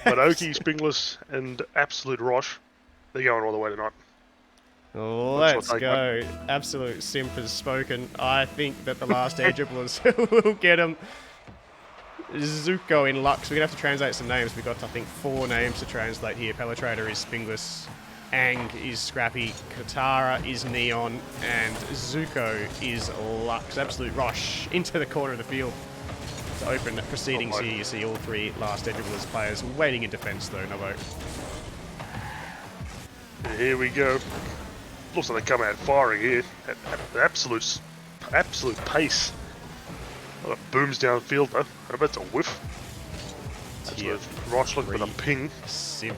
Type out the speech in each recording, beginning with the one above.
But Oki, Spingless, and Absolute Rosh, they're going all the way tonight. Let's go. Absolute simp has spoken. I think that the last air dribblers will get him. Zuko in Lux. We're going to have to translate some names. We've got, I think, 4 names to translate here. Penetrator is Spingless. Ang is Scrappy. Katara is Neon. And Zuko is Lux. Absolute rush into the corner of the field to open proceedings here. You see all 3 last air dribblers players waiting in defense, though, Novo. Here we go. Looks like they come out firing here at absolute pace. Oh, it booms downfield though. I bet it's a whiff. Absolute Rosh looking for the ping. Simp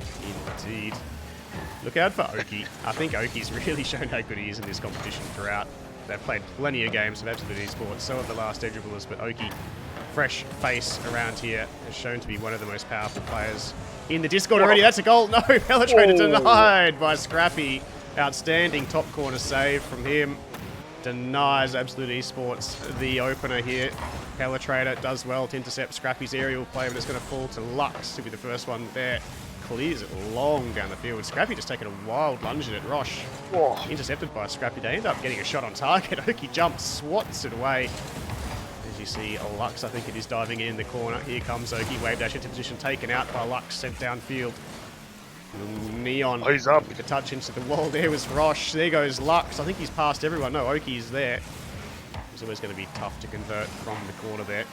indeed. Look out for Oki. I think Oki's really shown how good he is in this competition throughout. They've played plenty of games of Absolute Esports, so have the last edge dribblers, but Oki, fresh face around here, has shown to be one of the most powerful players in the Discord already. That's a goal. No, Penetrator denied by Scrappy. Outstanding top corner save from him. Denies Absolute Esports the opener here. Penetrator does well to intercept Scrappy's aerial play, but it's going to fall to Lux to be the first one there. Clears it long down the field. Scrappy just taking a wild lunge at it. Rosh intercepted by Scrappy. They end up getting a shot on target. Oki jumps, swats it away. As you see, Lux, I think it is diving in the corner. Here comes Oki. Wave dash into position, taken out by Lux, sent downfield. Neon he's up with a touch into the wall. There was Rosh. There goes Lux. I think he's past everyone. No, Oki is there. It's always going to be tough to convert from the corner there.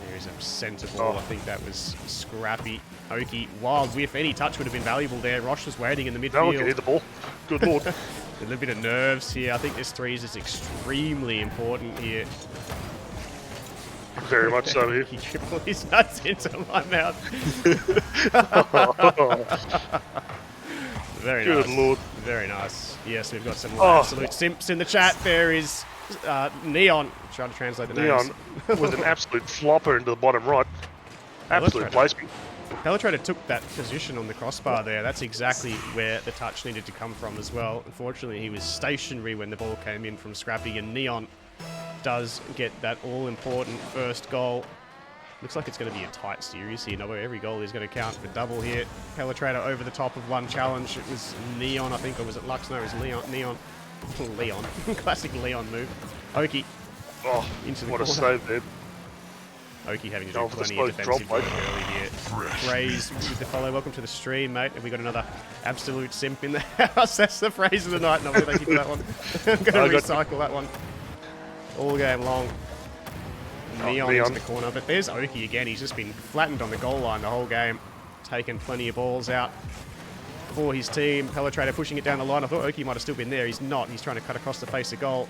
There is a centre ball. I think that was Scrappy. Oki, wild whiff. Any touch would have been valuable there. Rosh was waiting in the midfield. No one can hit the ball. Good lord. A little bit of nerves here. I think this 3s is extremely important here. Very much so here. He dribbled his nuts into my mouth. Very nice. Good lord. Very nice. Yes, we've got some more absolute simps in the chat. There is Neon. Trying to translate the names. Neon was an absolute flopper into the bottom right. Absolute placement. Penetrator took that position on the crossbar there. That's exactly where the touch needed to come from as well. Unfortunately, he was stationary when the ball came in from Scrappy, and Neon does get that all-important first goal. Looks like it's going to be a tight series here. No, every goal is going to count for double here. Penetrator over the top of one challenge. It was Neon, I think, or was it Lux? No, it was Neon. Leon. Classic Leon move. Oki. Into the what corner. A save there. Oki having to do plenty of defensive work early here. Phrase with the follow. Welcome to the stream, mate. Have we got another absolute simp in the house? That's the phrase of the night. No, thank you for that one. I'm going to recycle that one. All game long. Neon into the corner, but there's Oki again. He's just been flattened on the goal line the whole game. Taken plenty of balls out for his team. Penetrator pushing it down the line. I thought Oki might have still been there. He's not. He's trying to cut across the face of goal.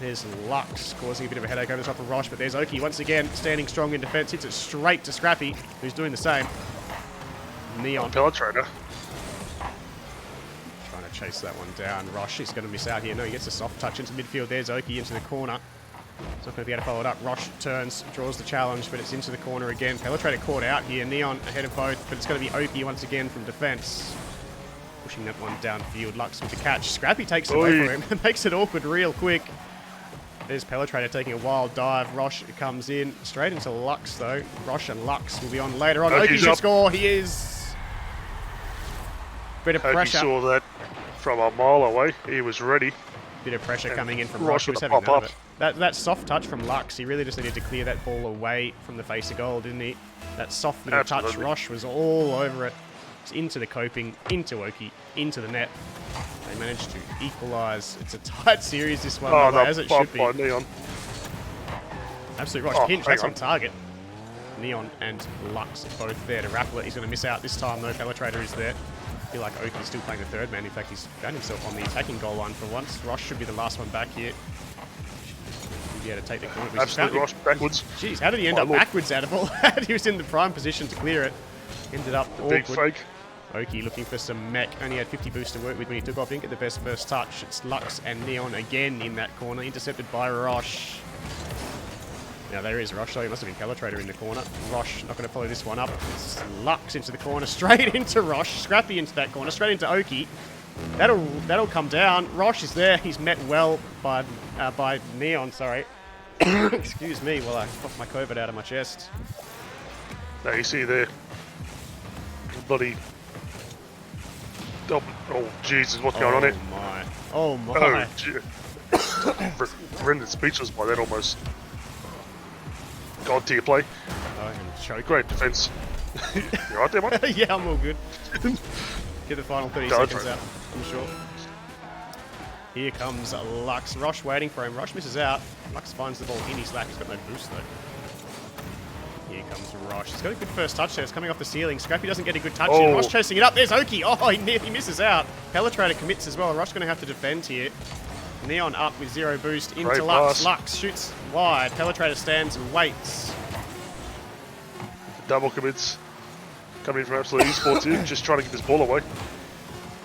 There's Lux causing a bit of a headache over the top of Rosh, but there's Oki once again standing strong in defense. Hits it straight to Scrappy, who's doing the same. Neon. Penetrator. Trying to chase that one down. Rosh is going to miss out here. No, he gets a soft touch into midfield. There's Oki into the corner. He's not going to be able to follow it up. Rosh turns, draws the challenge, but it's into the corner again. Penetrator caught out here. Neon ahead of both, but it's going to be Oki once again from defense. Pushing that one downfield. Lux with the catch. Scrappy takes it away from him. Makes it awkward real quick. There's Penetrator taking a wild dive. Rosh comes in. Straight into Lux, though. Rosh and Lux will be on later on. Oki should score. He is. Bit of pressure. Saw that from a mile away. He was ready. Bit of pressure coming in from Rosh. He was having none of it. That soft touch from Lux, he really just needed to clear that ball away from the face of goal, didn't he? That soft little touch. Rosh was all over it. It's into the coping, into Oki, into the net. They managed to equalise. It's a tight series, this one, as it should be. Neon. Absolute Rosh pinch. That's on target. Neon and Lux both there to raffle it. He's going to miss out this time, though. Penetrator is there. I feel like Oki's still playing the third man. In fact, he's found himself on the attacking goal line for once. Rosh should be the last one back here. Be able to take the corner. Absolute Rosh backwards. Jeez, how did he end up backwards out of all that? He was in the prime position to clear it. Ended up awkward. Big fake. Oki looking for some mech. Only had 50 boost to work with when he took off. Didn't get the best first touch. It's Lux and Neon again in that corner. Intercepted by Rosh. Now there is Rosh, though. He must have been Penetrator in the corner. Rosh not going to follow this one up. It's Lux into the corner. Straight into Rosh. Scrappy into that corner. Straight into Oki. That'll come down. Rosh is there. He's met well by Neon, sorry. Excuse me while I cough my COVID out of my chest. Now you see there. bloody... Oh, Jesus, what's going on here? My. Oh my. Oh, gee. Rendered speechless by that almost. God tier play. I am choking. Great defense. You right there, mate? Yeah, I'm all good. Get the final 30 seconds out, I'm sure. Here comes Lux. Rosh waiting for him. Rosh misses out. Lux finds the ball in his lap. He's got no boost though. Here comes Rosh. He's got a good first touch there. It's coming off the ceiling. Scrappy doesn't get a good touch in. Rosh chasing it up. There's Oki. Oh, he nearly misses out. Penetrator commits as well. Rosh going to have to defend here. Neon up with 0 boost into Great Lux. pass. Lux shoots wide. Penetrator stands and waits. Double commits. Coming in from Absolute Esports here, just trying to get this ball away.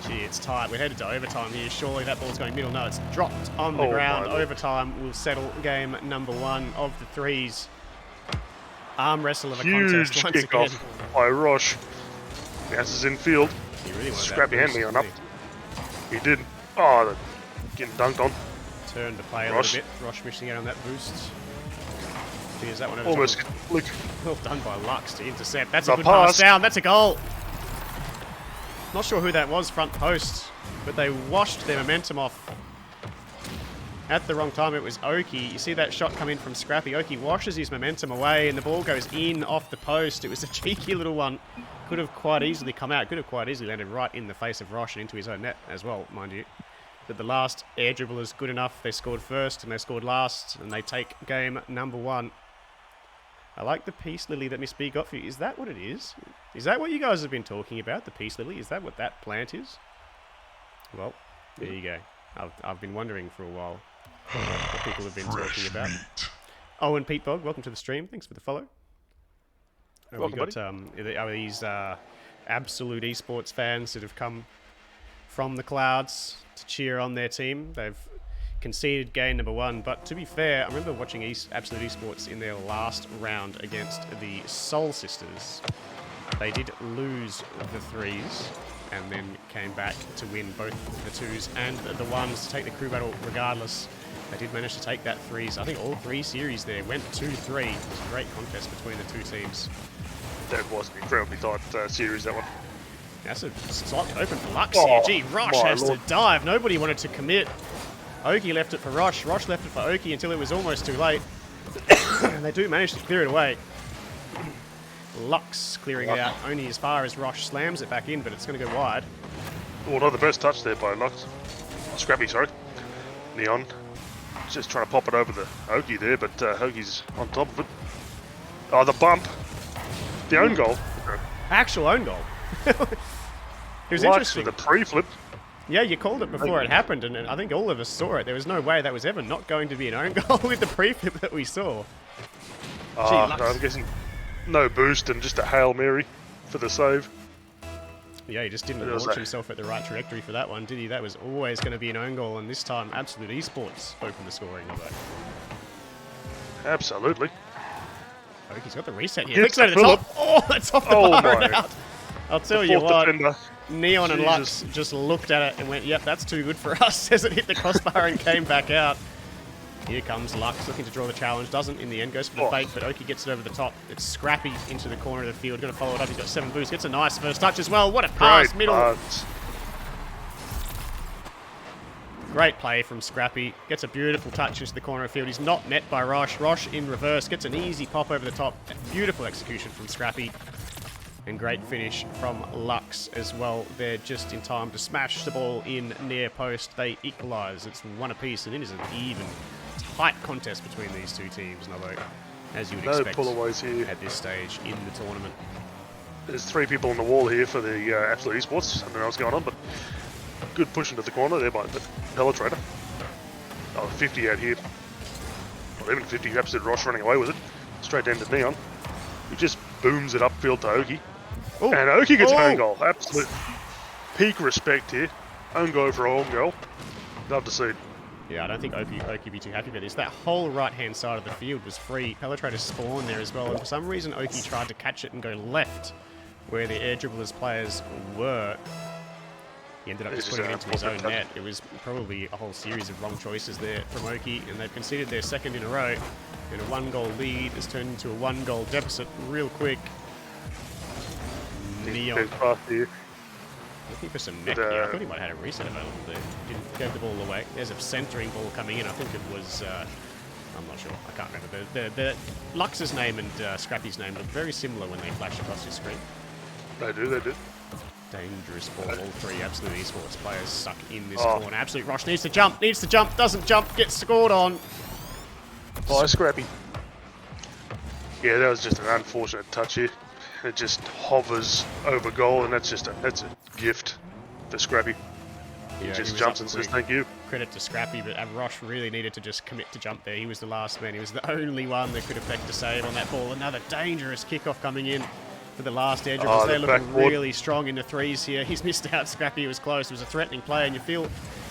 Gee, it's tight. We're headed to overtime here. Surely that ball's going middle. No, it's dropped on the Oh, ground. my Lord. Overtime will settle game number 1 of the threes. Arm wrestle of a Huge contest once again. kickoff by Rosh. Bounces in field. He really wanted that Scrappy boost, hand Neon up. didn't He did. Oh, getting dunked on. he? Turn to play a Rosh. little bit. Rosh missing out on that boost. Here's that one over Almost. top of- Look. Well done by Lux to intercept. That's a The good pass pass. down. That's a goal. Not sure who that was, front post, but they washed their momentum off at the wrong time. It was Oki. You see that shot come in from Scrappy. Oki washes his momentum away, and the ball goes in off the post. It was a cheeky little one. Could have quite easily come out. Could have quite easily landed right in the face of Rosh and into his own net as well, mind you. But the last air dribble is good enough. They scored first, and they scored last, and they take game number 1. I like the peace lily that Miss B got for you. Is that what it is? Is that what you guys have been talking about, the peace lily? Is that what that plant is? Well, there you go. I've been wondering for a while what people have been talking about. Oh, and Pete Bog, welcome to the stream. Thanks for the follow. Welcome, we got, are these absolute esports fans that have come from the clouds to cheer on their team. They've conceded game number 1, but to be fair, I remember watching Absolute Esports in their last round against the Soul Sisters. They did lose the 3s and then came back to win both the 2s and the 1s to take the crew battle regardless. They did manage to take that 3s. I think all 3 series there went 2-3. It was a great contest between the 2 teams. That was an incredibly tight series, that one. That's a slot open for Lux Oh, here. Gee, Rosh my has Lord. to dive. Nobody wanted to commit. Oki left it for Rosh. Rosh left it for Oki until it was almost too late. And they do manage to clear it away. Lux clearing it out only as far as Rosh slams it back in, but it's going to go wide. Oh, not the best touch there by Lux. Scrappy, sorry. Neon. Just trying to pop it over the Oki there, but Oki's on top of it. Oh, the bump. The own goal. Actual own goal. It was Lux interesting. with the pre-flip. Yeah, you called it before it happened, and I think all of us saw it. There was no way that was ever not going to be an own goal with the pre-flip that we saw. Lux. I'm guessing no boost and just a Hail Mary for the save. Yeah, he just didn't It was launch a- himself at the right trajectory for that one, did he? That was always going to be an own goal, and this time Absolute Esports opened the scoring. Absolutely. Oki's got the reset here. Gets Flicks over the the top. Oh, that's off the Oh bar my. and out. I'll tell The you fourth what, defender. Neon and Jesus. Lux just looked at it and went, yep, that's too good for us, as it hit the crossbar and came back out. Here comes Lux, looking to draw the challenge. Doesn't in the end, goes for the Oh. fake, but Oki gets it over the top. It's Scrappy into the corner of the field. Going to follow it up. He's got 7 boosts. Gets a nice first touch as well. What a pass, Great middle. pass. Great play from Scrappy. Gets a beautiful touch into the corner of the field. He's not met by Rosh. Rosh in reverse. Gets an easy pop over the top. Beautiful execution from Scrappy. And great finish from Lux as well. They're just in time to smash the ball in near post. They equalise. It's 1 apiece, and it is an even, tight contest between these 2 teams, Novo, as you would No expect pullaways here. at this stage in the tournament. There's 3 people on the wall here for the Absolute Esports. I don't know what's going on, but good push into the corner there by the Penetrator. Oh, 50 out here. Well, even 50, Absolute Rosh running away with it. Straight down to Neon. He just booms it upfield to Oki. Oh. And Oki gets an Oh. own goal. Absolute peak respect here. Own goal for own goal. Love to see it. Yeah, I don't think Oki would be too happy about this. That whole right-hand side of the field was free. Penetrator spawned there as well, and for some reason Oki tried to catch it and go left, where the air dribblers players were. He ended up just This is putting it a into his own perfect net. It was probably a whole series of wrong choices there from Oki, and they've conceded their 2nd in a row. And a 1-goal lead has turned into a 1-goal deficit real quick. He's Neon. goes past here. Looking for some neck But, here. I thought he might have had a reset available there. Didn't give the ball away. There's a centering ball coming in. I think it was... I'm not sure. I can't remember. The Lux's name and Scrappy's name look very similar when they flash across your screen. They do, they do. Dangerous ball. All three Absolute Esports players stuck in this corner. Absolute Rosh needs to jump, doesn't jump, gets scored on. Oh, Scrappy. Yeah, that was just an unfortunate touch here. It just hovers over goal, and that's a gift for Scrappy. He just jumps and says thank you. Credit to Scrappy, but Rosh really needed to just commit to jump there. He was the last man. He was the only one that could effect a save on that ball. Another dangerous kickoff coming in for the last edge. They're looking really strong in the threes here. He's missed out. Scrappy was close. It was a threatening play, and you feel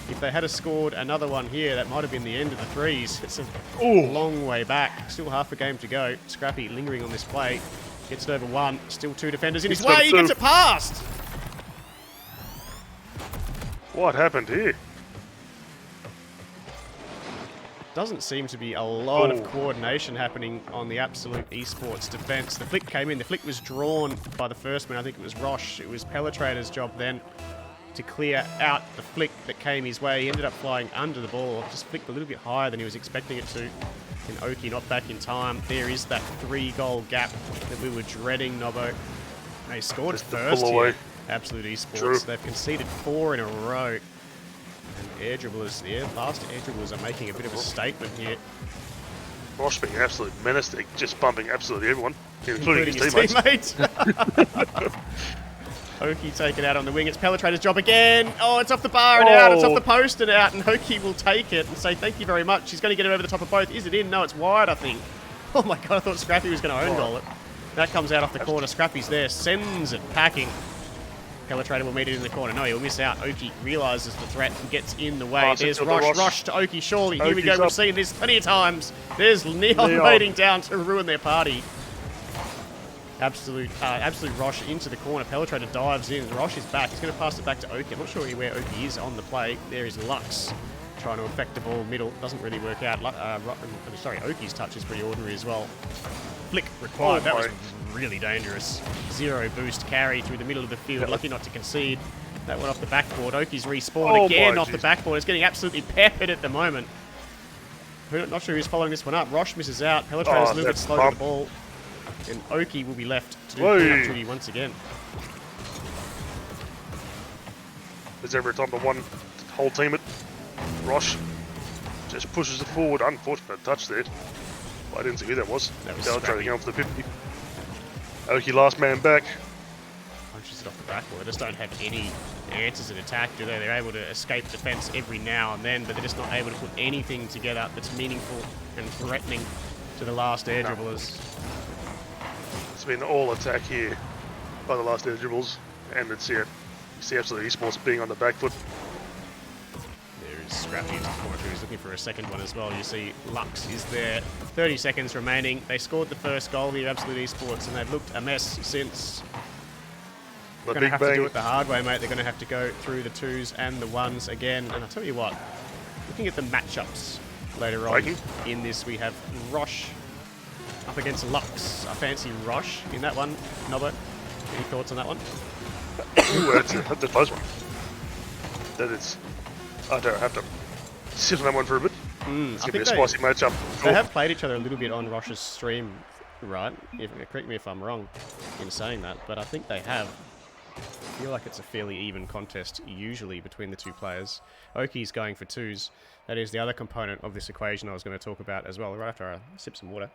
if they had scored another one here, that might have been the end of the threes. It's a long way back. Still half a game to go. Scrappy lingering on this play. Gets it over one. Still two defenders in his way. He gets it past. What happened here? Doesn't seem to be a lot of coordination happening on the Absolute Esports defense. The flick came in. The flick was drawn by the first man. I think it was Rosh. It was Pelletrator's job then to clear out the flick that came his way. He ended up flying under the ball. Just flicked a little bit higher than he was expecting it to. And Oki not back in time. There is that 3-goal gap that we were dreading, Nobbo. They scored just first here. Absolute Esports. True. They've conceded 4 in a row. And air dribblers, last air dribblers are making a bit of a statement here. Rosh being an absolute menace, they're just bumping absolutely everyone, including his teammates. Oki taken out on the wing. It's Pelletrator's job again. Oh, it's off the bar and out. It's off the post and out. And Oki will take it and say thank you very much. He's going to get it over the top of both. Is it in? No, it's wide, I think. Oh my god, I thought Scrappy was going to own goal it. That comes out off the corner. Scrappy's there. Sends it packing. Pelletrator will meet it in the corner. No, he'll miss out. Oki realises the threat and gets in the way. There's Rosh to Oki, surely. Here we go. We've seen this plenty of times. There's Neon waiting down to ruin their party. Absolute Rosh into the corner. Pelletrator dives in. Rosh is back. He's going to pass it back to Oki. I'm not sure where Oki is on the play. There is Lux trying to affect the ball middle. Doesn't really work out. Oki's touch is pretty ordinary as well. Flick required. That was really dangerous. 0 boost carry through the middle of the field. Lucky not to concede. That went off the backboard. Oki's respawned again off the backboard. It's getting absolutely peppered at the moment. Not sure who's following this one up. Rosh misses out. Pelletrator's a little bit slow to the ball. And Oki will be left to do clean-up duty once again. There's ever a time to one whole team it. Rosh just pushes it forward. Unfortunate touch there. I didn't see who that was. Pelletrator going for the 50. Oki last man back. Punches it off the backboard. They just don't have any answers in attack, do they? They're able to escape defense every now and then, but they're just not able to put anything together that's meaningful and threatening to the last air dribblers. It's been all attack here by the last air dribbles, and it's you see Absolute Esports being on the back foot. There is Scrappy into the corner who's looking for a second one as well. You see Lux is there. 30 seconds remaining. They scored the first goal here, Absolute Esports, and they've looked a mess since. They're going to have to do it the hard way, mate. They're going to have to go through the 2s and the 1s again. And I'll tell you what, looking at the matchups later on in this, we have Rosh up against Lux. I fancy Rosh in that one. Nobbo, any thoughts on that one? That's a close one. That is. I don't have to sit on that one for a bit. It's going to be a spicy matchup. They have played each other a little bit on Rosh's stream, right? Correct me if I'm wrong in saying that, but I think they have. I feel like it's a fairly even contest usually between the two players. Oki's going for 2s. That is the other component of this equation I was going to talk about as well, right after I sip some water.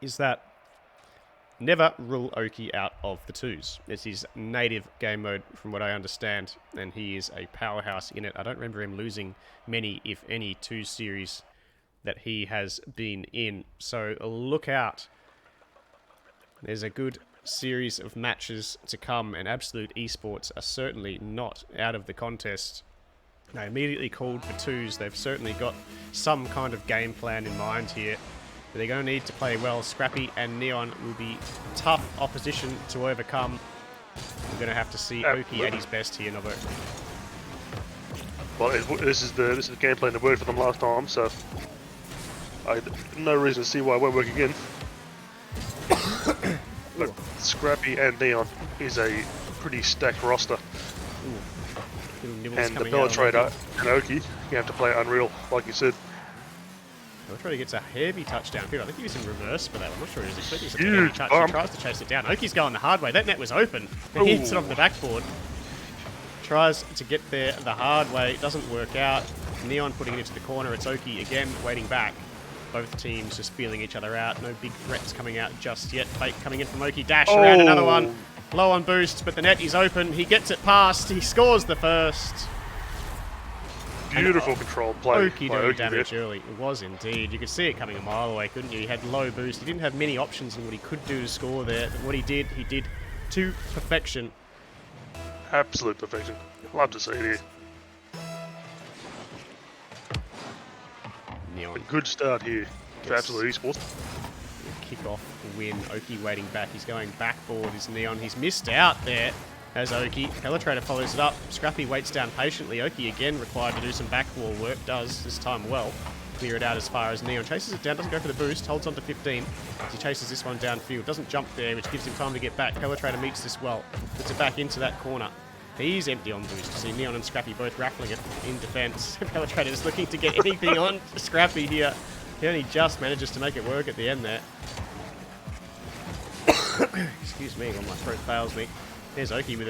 Is that never rule Oki out of the 2s. It's his native game mode from what I understand, and he is a powerhouse in it. I don't remember him losing many, if any, 2 series that he has been in. So look out. There's a good series of matches to come, and Absolute Esports are certainly not out of the contest. They immediately called for 2s. They've certainly got some kind of game plan in mind here. But they're going to need to play well. Scrappy and Neon will be tough opposition to overcome. We're going to have to see Oki at his best here, Nobu. Well, this is the game plan that worked for them last time, so I have no reason to see why it won't work again. Scrappy and Neon is a pretty stacked roster. Ooh. Little nibbles And the coming out on Bellatrader and Oki, you have to play Unreal, like you said. Bellatrader gets a heavy touchdown. I think he was in reverse for that. I'm not sure he was expecting such a Huge heavy touch. bump. He tries to chase it down. Oki's going the hard way. That net was open. He hits it off the backboard. Tries to get there the hard way. It doesn't work out. Neon putting it into the corner. It's Oki again waiting back. Both teams just feeling each other out. No big threats coming out just yet. Fake coming in from Oki. Dash around another one. Low on boost, but the net is open. He gets it past. He scores the first. Beautiful controlled play. Oki doing damage early. It was indeed. You could see it coming a mile away, couldn't you? He had low boost. He didn't have many options in what he could do to score there. But what he did to perfection. Absolute perfection. Love to see it here. Neon. A good start here for Absolute Esports. Kick-off win. Oki waiting back. He's going backboard is Neon. He's missed out there as Oki. Bellatrader follows it up. Scrappy waits down patiently. Oki again required to do some backwall work. Does this time well. Clear it out as far as Neon. Chases it down. Doesn't go for the boost. Holds on to 15. As he chases this one downfield. Doesn't jump there, which gives him time to get back. Bellatrader meets this well. Puts it back into that corner. He's empty on boost. You see Neon and Scrappy both raffling it in defense. Bellatrader is looking to get anything on Scrappy here. He only just manages to make it work at the end there. Excuse me, when my throat fails me. There's Oki with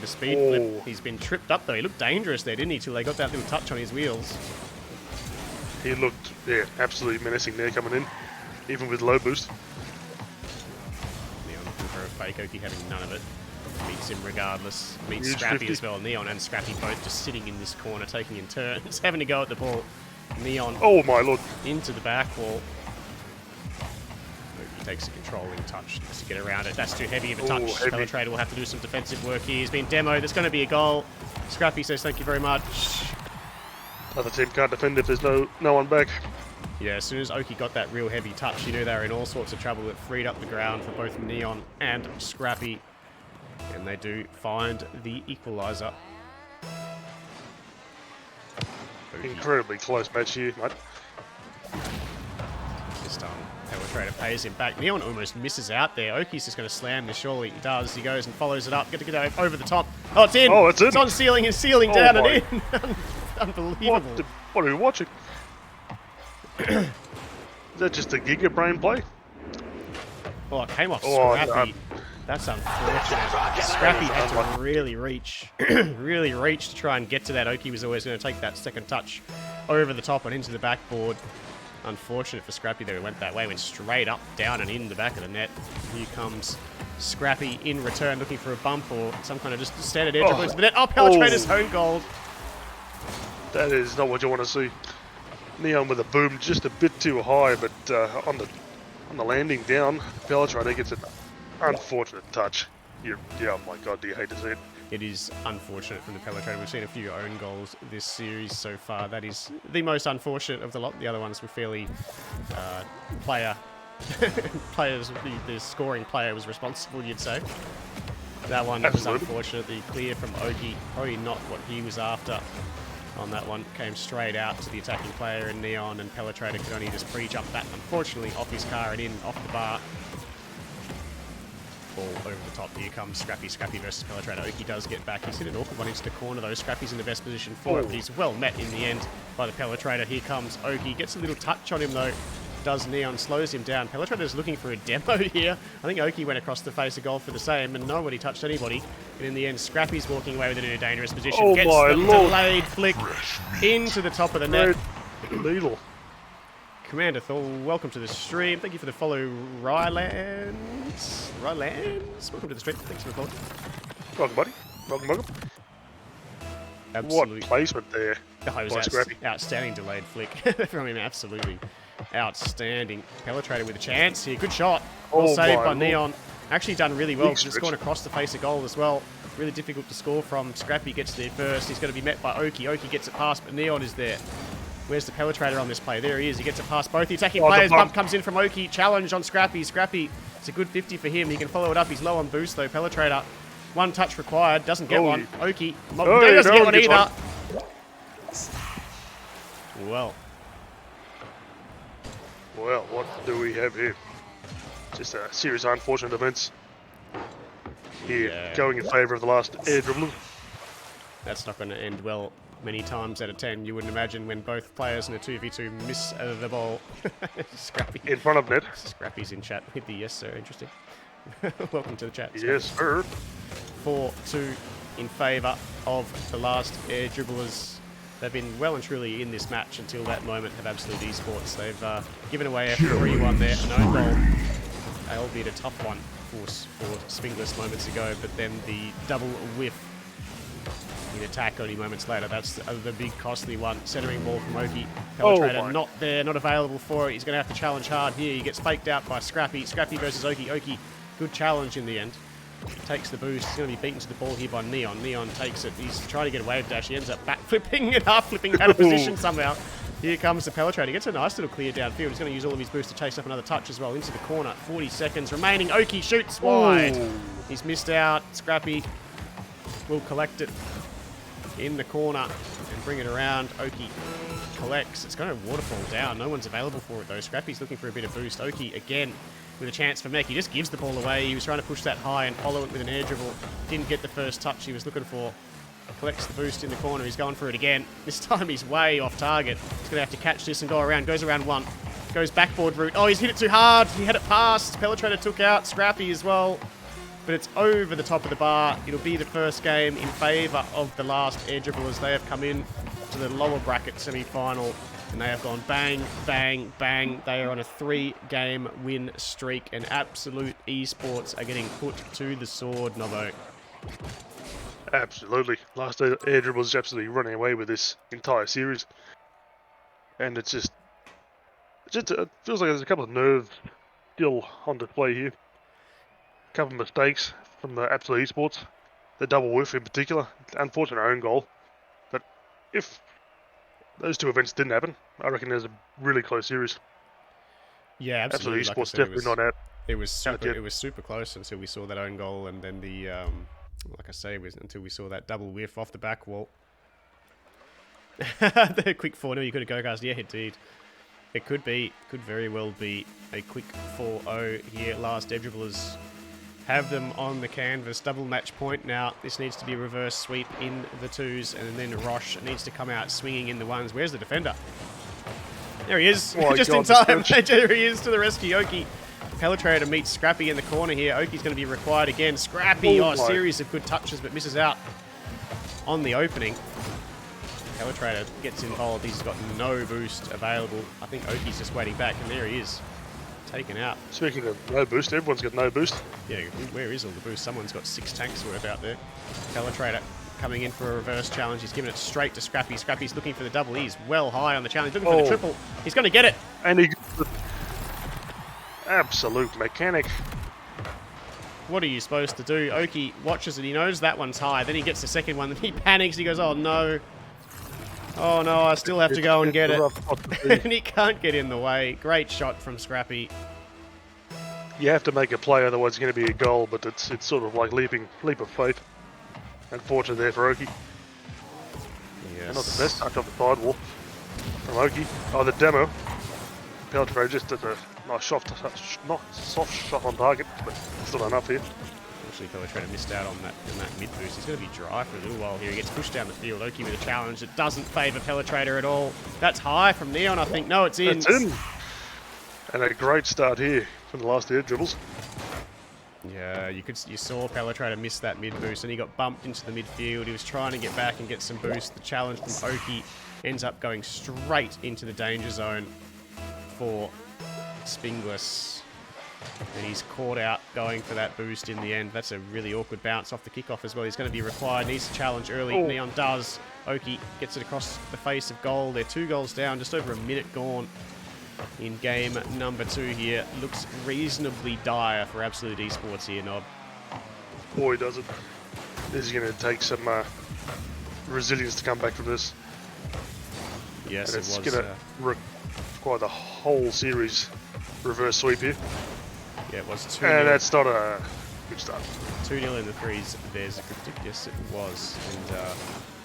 a speed flip. He's been tripped up though. He looked dangerous there, didn't he? Till they got that little touch on his wheels. He looked, yeah, absolutely menacing there coming in, even with low boost. Neon looking for a fake. Oki having none of it. Meets him regardless. Meets Huge Scrappy 50. as well. Neon and Scrappy both just sitting in this corner, taking in turns, having to go at the ball. Neon Oh my lord. into the back wall. He takes a controlling touch just to get around it. That's too heavy of a touch. Bellatrader will have to do some defensive work here. He's been demoed. There's going to be a goal. Scrappy says thank you very much. Other team can't defend if there's no one back. Yeah, as soon as Oki got that real heavy touch, you knew they were in all sorts of trouble. It freed up the ground for both Neon and Scrappy. And they do find the equaliser. Incredibly close match here, mate. This time, Bellatrader pays him back. Neon almost misses out there. Oki's just going to slam this. Surely he does. He goes and follows it up. Get to get over the top. Oh, it's in. Oh, it's in. It's on ceiling and ceiling down and in. Unbelievable. What are we watching? Is that just a Giga Brain play? Oh, it came off Oh, Scrappy. That's unfortunate. Scrappy had to really reach, really reach to try and get to that. Oki was always going to take that second touch over the top and into the backboard. Unfortunate for Scrappy that it went that way. Went straight up, down and in the back of the net. Here comes Scrappy in return looking for a bump or some kind of just standard air dribble into the net. Oh, Bellatrader's own goal. That is not what you want to see. Neon with a boom just a bit too high, but on the landing down, Bellatrader gets an unfortunate touch. Yeah, oh my god, do you hate to see it? It is unfortunate from the Bellatrader. We've seen a few own goals this series so far. That is the most unfortunate of the lot. The other ones were fairly the scoring player was responsible, you'd say. That one was unfortunately clear from Oki. Probably not what he was after on that one. Came straight out to the attacking player in Neon, and Bellatrader could only just pre-jump that, unfortunately, off his car and in, off the bar. Ball over the top. Here comes Scrappy. Scrappy versus Bellatrader. Oki does get back. He's hit an awkward one into the corner though. Scrappy's in the best position for it, but he's well met in the end by the Bellatrader. Here comes Oki. Gets a little touch on him though. Does Neon, slows him down. Bellatrader's looking for a demo here. I think Oki went across the face of goal for the same, and nobody touched anybody. And in the end, Scrappy's walking away with it in a dangerous position. Gets the delayed flick into the top of the net. Needle. Commander Thor, welcome to the stream. Thank you for the follow, Rylands. Welcome to the stream. Thanks for the follow. Welcome, buddy. Welcome. Absolutely. What placement there It was by Scrappy. outstanding delayed flick from him. Absolutely outstanding. Bellatrader with a chance here. Good shot. Well saved by Neon. Actually done really well because it's gone across the face of goal as well. Really difficult to score from. Scrappy gets there first. He's going to be met by Oki. Oki gets it past, but Neon is there. Where's the Bellatrader on this play? There he is. He gets it past both the attacking players. Bump comes in from Oki. Challenge on Scrappy. Scrappy, it's a good 50 for him. He can follow it up. He's low on boost though. Bellatrader, one touch required. Doesn't get one. Oki doesn't get one either. Well, what do we have here? Just a series of unfortunate events. here, Yeah. going in favour of the last air dribbler. That's not going to end well many times out of 10. You wouldn't imagine when both players in a 2v2 miss the ball. Scrappy. In front of net. Scrappy's in chat with the yes, sir. Interesting. Welcome to the chat. Scrappy. Yes, sir. 4-2 in favour of the last air dribblers. They've been well and truly in this match until that moment of Absolute Esports. They've given away a 3-1 there, an own goal, albeit a tough one for Spingless moments ago, but then the double whiff in attack only moments later. That's the big costly one. Centering ball from Oki. Penetrator not there, not available for it. He's going to have to challenge hard here. He gets faked out by Scrappy. Scrappy versus Oki. Oki, good challenge in the end. Takes the boost. He's going to be beaten to the ball here by Neon. Neon takes it. He's trying to get a wave dash. He ends up back flipping and half flipping out of position somehow. Here comes the Penetrator. He gets a nice little clear downfield. He's going to use all of his boost to chase up another touch as well into the corner. 40 seconds remaining. Oki shoots wide. He's missed out. Scrappy will collect it in the corner and bring it around. Oki collects. It's going to waterfall down. No one's available for it though. Scrappy's looking for a bit of boost. Oki again with a chance for mech. He just gives the ball away. He was trying to push that high and follow it with an air dribble. Didn't get the first touch he was looking for. Collects the boost in the corner. He's going for it again. This time he's way off target. He's going to have to catch this and go around. Goes around one. Goes backboard route. Oh, he's hit it too hard. He had it past. Penetrator took out Scrappy as well. But it's over the top of the bar. It'll be the first game in favour of the last air dribblers. They have come in to the lower bracket semi-final. And they have gone bang, bang, bang. They are on a 3-game win streak. And Absolute Esports are getting put to the sword, Novo. Absolutely. Last air dribblers is absolutely running away with this entire series. And it feels like there's a couple of nerves still on display here. A couple of mistakes from the Absolute Esports. The double whiff in particular. Unfortunate own goal. But if those two events didn't happen, I reckon there's a really close series. Yeah, absolutely. Absolute Esports definitely not out. It was super close until we saw that own goal, and then the like I say, until we saw that double whiff off the back wall. The quick 4-0, you could have go-cast. Yeah, indeed. It could very well be a quick 4-0 here. Last air dribblers have them on the canvas. Double match point now. This needs to be a reverse sweep in the 2s, and then Rosh needs to come out swinging in the 1s. Where's the defender? There he is, just in time. There he is to the rescue. Oki. Penetrator meets Scrappy in the corner here. Oki's going to be required again. Scrappy, a series of good touches, but misses out on the opening. Penetrator gets involved. He's got no boost available. I think Oki's just waiting back, and there he is. Taken out. Speaking of no boost, everyone's got no boost. Yeah, where is all the boost? Someone's got 6 tanks worth out there. Penetrator coming in for a reverse challenge. He's giving it straight to Scrappy. Scrappy's looking for the double. He's well high on the challenge. Looking for the triple. He's going to get it. And he... Absolute mechanic. What are you supposed to do? Oki watches it. He knows that one's high. Then he gets the second one. Then he panics. He goes, oh no. Oh no, I still have to go and get it. And he can't get in the way. Great shot from Scrappy. You have to make a play, otherwise it's going to be a goal, but it's sort of like leap of faith. Unfortunate there for Oki. Yes. And not the best touch off the sidewall from Oki. Oh, the demo. Peltro just does a nice soft shot on target, but still not enough here. Unfortunately, Penetrator missed out on that mid boost. He's going to be dry for a little while here. He gets pushed down the field. Oki with a challenge that doesn't favour Penetrator at all. That's high from Neon, I think. No, it's in. It's in. And a great start here from the last air dribbles. Yeah, you saw Penetrator miss that mid boost, and he got bumped into the midfield. He was trying to get back and get some boost. The challenge from Oki ends up going straight into the danger zone for Spingless. And he's caught out going for that boost in the end. That's a really awkward bounce off the kickoff as well. He's going to be required. Needs to challenge early. Neon does. Oki gets it across the face of goal. They're 2 goals down. Just over a minute gone in game number 2 here. Looks reasonably dire for Absolute Esports here, Nob. Boy, does it. This is going to take some resilience to come back from this. Yes, and it's going to require the whole series reverse sweep here. Yeah, it was 2-0. And that's not a good start. 2-0 in the 3s. There's a cryptic. Yes, it was. And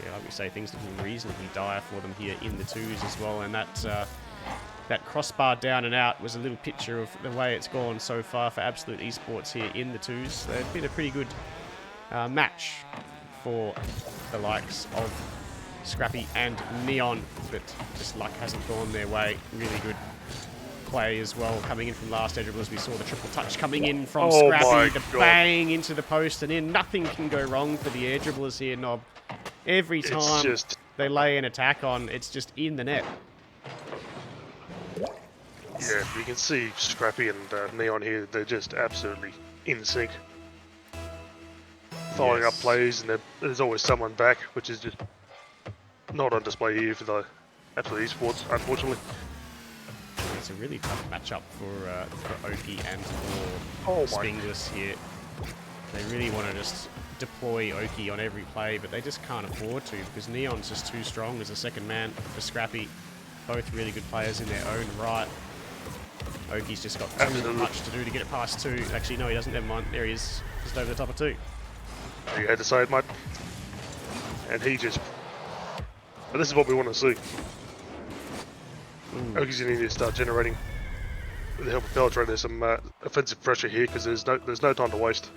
yeah, like we say, things looking reasonably dire for them here in the 2s as well. And that crossbar down and out was a little picture of the way it's gone so far for Absolute Esports here in the 2s. They've been a pretty good match for the likes of Scrappy and Neon, but just luck hasn't gone their way. Really good play as well coming in from last Dribblers. We saw the triple touch coming in from Scrappy, the bang into the post and in. Nothing can go wrong for the Air Dribblers here, Nob. Every time they lay an attack on, it's just in the net. Yeah, you can see Scrappy and Neon here, they're just absolutely in sync. Following up plays, and there's always someone back, which is just not on display here for the Absolute Esports, unfortunately. It's a really tough matchup for Oki and for Spingless here. They really want to just deploy Oki on every play, but they just can't afford to because Neon's just too strong as a second man for Scrappy. Both really good players in their own right. Oki's just got too much to do to get it past 2. Actually, no, he doesn't. Never mind. There he is, just over the top of 2. You had to say it, mate. And he just... But this is what we want to see. Oki's going to need to start generating, with the help of Pelletray, there's some offensive pressure here because there's no time to waste.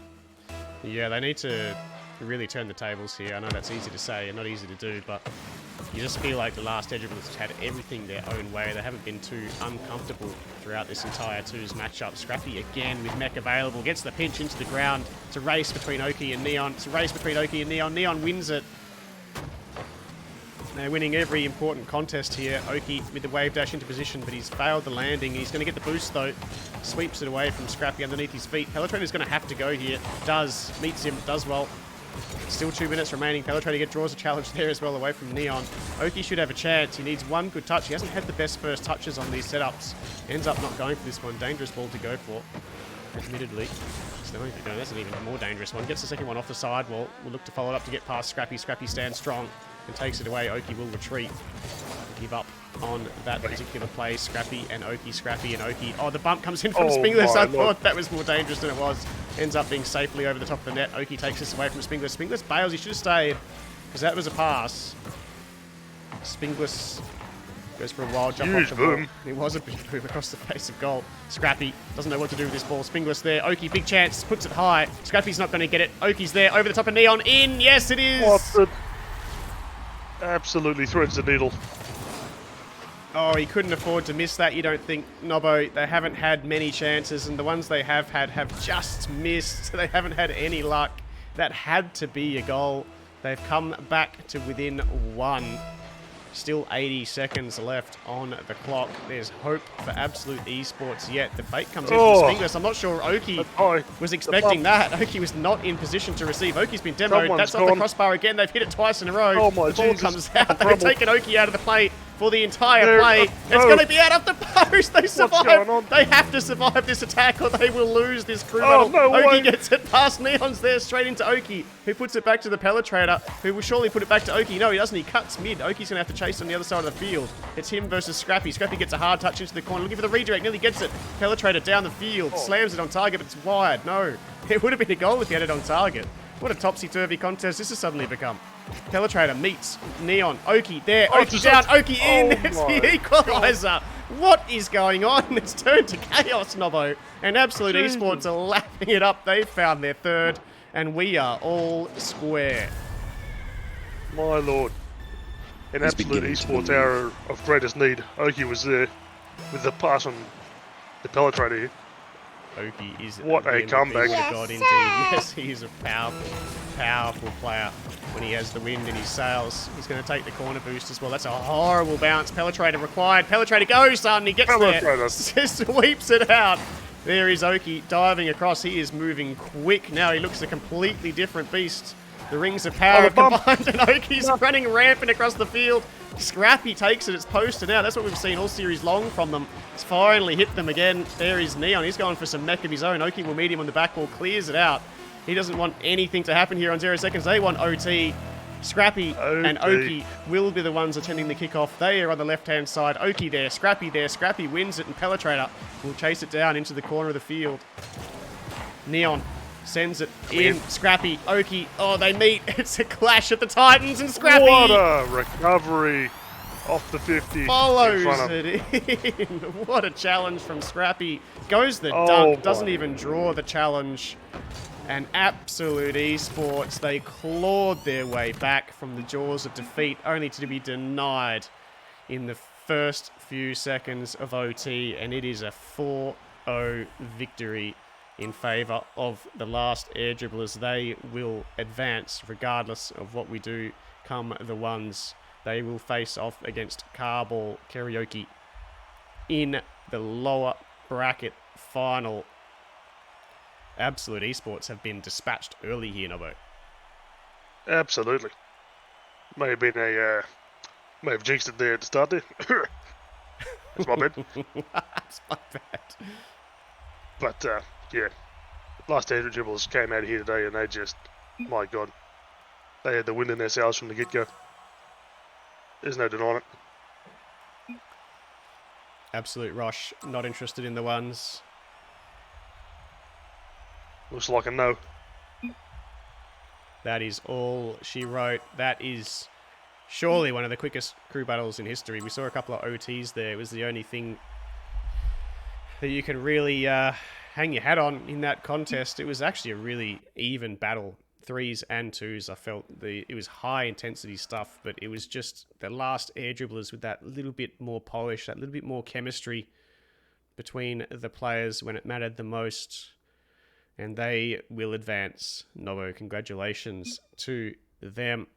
Yeah, they need to really turn the tables here. I know that's easy to say and not easy to do, but you just feel like the last Dribblers have had everything their own way. They haven't been too uncomfortable throughout this entire 2's matchup. Scrappy again with mech available, gets the pinch into the ground. It's a race between Oki and Neon. It's a race between Oki and Neon. Neon wins it. They're winning every important contest here. Oki with the wave dash into position, but he's failed the landing. He's going to get the boost though. Sweeps it away from Scrappy underneath his feet. Pelletrator's going to have to go here. Does. Meets him. Does well. Still 2 minutes remaining. Pelletrator draws a challenge there as well away from Neon. Oki should have a chance. He needs one good touch. He hasn't had the best first touches on these setups. Ends up not going for this one. Dangerous ball to go for, admittedly. That's an even more dangerous one. Gets the second one off the sidewall. We'll look to follow it up to get past Scrappy. Scrappy stands strong and takes it away. Oki will retreat. Give up on that particular play. Scrappy and Oki, Scrappy and Oki. Oh, the bump comes in from Spingless. I thought that was more dangerous than it was. Ends up being safely over the top of the net. Oki takes this away from Spingless. Spingless bails. He should have stayed because that was a pass. Spingless goes for a wild jump off the ball. It was a big boom across the face of goal. Scrappy doesn't know what to do with this ball. Spingless there. Oki, big chance. Puts it high. Scrappy's not going to get it. Oki's there. Over the top of Neon. In. Yes, it is. What the... Absolutely threads the needle. Oh, he couldn't afford to miss that, you don't think, Nobbo. They haven't had many chances, and the ones they have had have just missed. They haven't had any luck. That had to be a goal. They've come back to within 1. Still 80 seconds left on the clock. There's hope for Absolute Esports yet. The bait comes in from Spingless. I'm not sure Oki was expecting that. Oki was not in position to receive. Oki's been demoed. That's off the crossbar again. They've hit it twice in a row. Oh my the ball comes out. They've taken Oki out of the play for the entire play. It's going to be out of the post. They survive. They have to survive this attack or they will lose this crew medal. Oki gets it past Neon's there, straight into Oki, who puts it back to the Pelletrator, who will surely put it back to Oki. No, he doesn't. He cuts mid. Oki's going to have to chase on the other side of the field. It's him versus Scrappy. Scrappy gets a hard touch into the corner, looking for the redirect. Nearly gets it. Pelletrator down the field. Slams it on target, but it's wide. No. It would have been a goal if he had it on target. What a topsy-turvy contest this has suddenly become. Pelletrator meets Neon. Oki there. Oki down. Oki in. It's the equaliser. What is going on? It's turned to chaos, Nobbo. And Absolute Esports are lapping it up. They've found their 3rd, and we are all square. My lord. In Absolute Esports hour of greatest need, Oki was there with the pass on the Pelletrator here. Oki is what a comeback. God, indeed. Yes, he is a powerful player when he has the wind in his sails. He's going to take the corner boost as well. That's a horrible bounce. Pelletrator required. Pelletrator goes, son. He gets there. Sweeps it out. There is Oki diving across. He is moving quick now. He looks a completely different beast. The rings of power have combined, and Oki's running rampant across the field. Scrappy takes it. It's posted out. That's what we've seen all series long from them. It's finally hit them again. There is Neon. He's going for some mech of his own. Oki will meet him on the back wall. Clears it out. He doesn't want anything to happen here on 0 seconds. They want OT. Scrappy and Oki will be the ones attending the kickoff. They are on the left-hand side. Oki there. Scrappy there. Scrappy wins it, and Pelletrator will chase it down into the corner of the field. Neon sends it in. Scrappy, Oki. Oh, they meet. It's a clash at the Titans, and Scrappy. What a recovery off the 50. Follows it in. What a challenge from Scrappy. Goes the dunk. Doesn't even draw the challenge. And Absolute Esports, they clawed their way back from the jaws of defeat, only to be denied in the first few seconds of OT, and it is a 4-0 victory in favour of the last Air Dribblers. They will advance regardless of what we do come the ones. They will face off against Carball Karaoke in the lower bracket final. Absolute Esports have been dispatched early here, Nobbo. Absolutely. May have been may have jinxed it there at the start there. That's my bad. That's my bad. But yeah, last Air Dribblers came out here today and they just, my God, they had the wind in their sails from the get-go. There's no denying it. Absolute Rosh, not interested in the ones. Looks like a no. That is all she wrote. That is surely one of the quickest crew battles in history. We saw a couple of OTs there. It was the only thing that you can really hang your hat on in that contest. It was actually a really even battle. 3s and 2s. I felt it was high intensity stuff, but it was just the last Air Dribblers with that little bit more polish, that little bit more chemistry between the players when it mattered the most. And they will advance. Novo, congratulations to them.